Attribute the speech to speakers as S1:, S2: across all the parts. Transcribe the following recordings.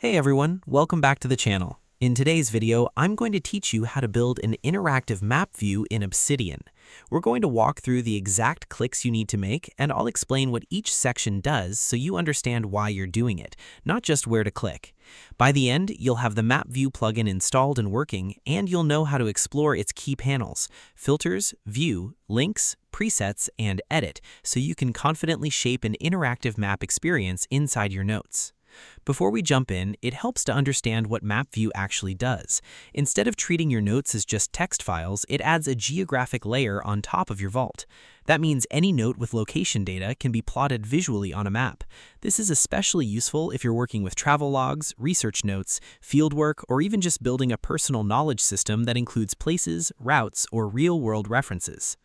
S1: Hey everyone, welcome back to the channel. In today's video, I'm going to teach you how to build an interactive map view in Obsidian. We're going to walk through the exact clicks you need to make, and I'll explain what each section does so you understand why you're doing it, not just where to click. By the end, you'll have the Map View plugin installed and working, and you'll know how to explore its key panels, filters, view, links, presets, and edit, so you can confidently shape an interactive map experience inside your notes. Before we jump in, it helps to understand what Map View actually does. Instead of treating your notes as just text files, it adds a geographic layer on top of your vault. That means any note with location data can be plotted visually on a map. This is especially useful if you're working with travel logs, research notes, fieldwork, or even just building a personal knowledge system that includes places, routes, or real-world references.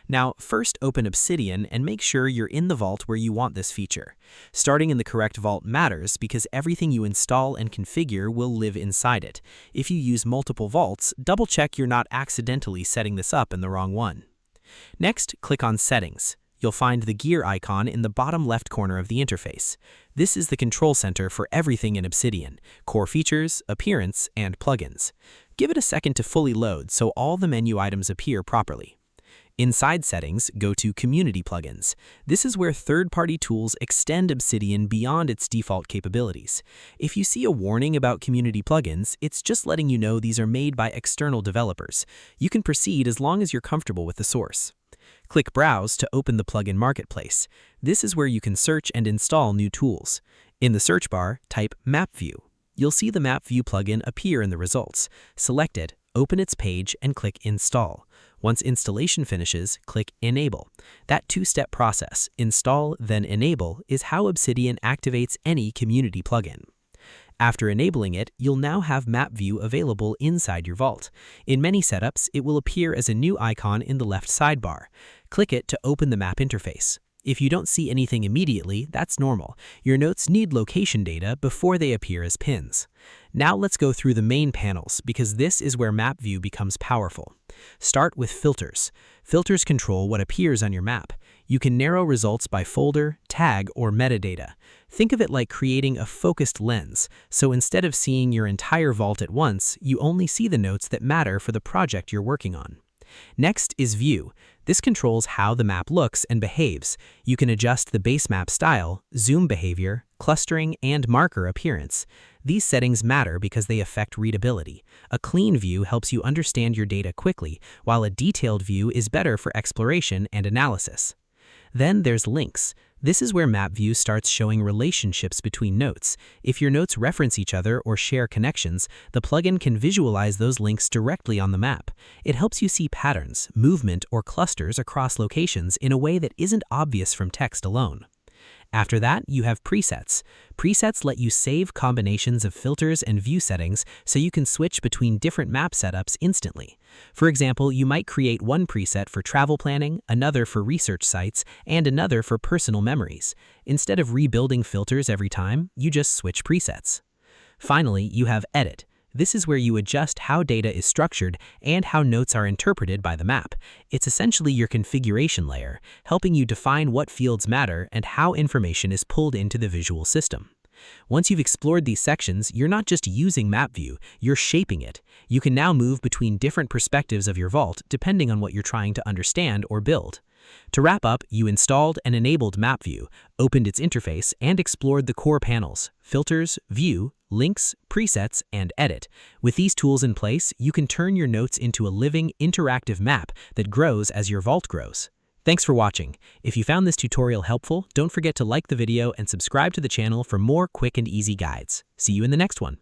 S1: Now, first open Obsidian and make sure you're in the vault where you want this feature. Starting in the correct vault matters because everything you install and configure will live inside it. If you use multiple vaults, double-check you're not accidentally setting this up in the wrong one. Next, click on Settings. You'll find the gear icon in the bottom left corner of the interface. This is the control center for everything in Obsidian: core features, appearance, and plugins. Give it a second to fully load so all the menu items appear properly. Inside Settings, go to Community Plugins. This is where third-party tools extend Obsidian beyond its default capabilities. If you see a warning about community plugins, it's just letting you know these are made by external developers. You can proceed as long as you're comfortable with the source. Click Browse to open the plugin marketplace. This is where you can search and install new tools. In the search bar, type Map View. You'll see the Map View plugin appear in the results. Select it, open its page, and click Install. Once installation finishes, click Enable. That two-step process, install then enable, is how Obsidian activates any community plugin. After enabling it, you'll now have Map View available inside your vault. In many setups, it will appear as a new icon in the left sidebar. Click it to open the map interface. If you don't see anything immediately, that's normal. Your notes need location data before they appear as pins. Now let's go through the main panels, because this is where Map View becomes powerful. Start with Filters. Filters control what appears on your map. You can narrow results by folder, tag, or metadata. Think of it like creating a focused lens, so instead of seeing your entire vault at once, you only see the notes that matter for the project you're working on. Next is View. This controls how the map looks and behaves. You can adjust the base map style, zoom behavior, clustering, and marker appearance. These settings matter because they affect readability. A clean view helps you understand your data quickly, while a detailed view is better for exploration and analysis. Then there's Links. This is where Map View starts showing relationships between notes. If your notes reference each other or share connections, the plugin can visualize those links directly on the map. It helps you see patterns, movement, or clusters across locations in a way that isn't obvious from text alone. After that, you have presets. Presets let you save combinations of filters and view settings so you can switch between different map setups instantly. For example, you might create one preset for travel planning, another for research sites, and another for personal memories. Instead of rebuilding filters every time, you just switch presets. Finally, you have Edit. This is where you adjust how data is structured and how notes are interpreted by the map. It's essentially your configuration layer, helping you define what fields matter and how information is pulled into the visual system. Once you've explored these sections, you're not just using Map View, you're shaping it. You can now move between different perspectives of your vault depending on what you're trying to understand or build. To wrap up, you installed and enabled Map View, opened its interface, and explored the core panels: filters, view, links, presets, and edit. With these tools in place, you can turn your notes into a living, interactive map that grows as your vault grows. Thanks for watching. If you found this tutorial helpful, don't forget to like the video and subscribe to the channel for more quick and easy guides. See you in the next one.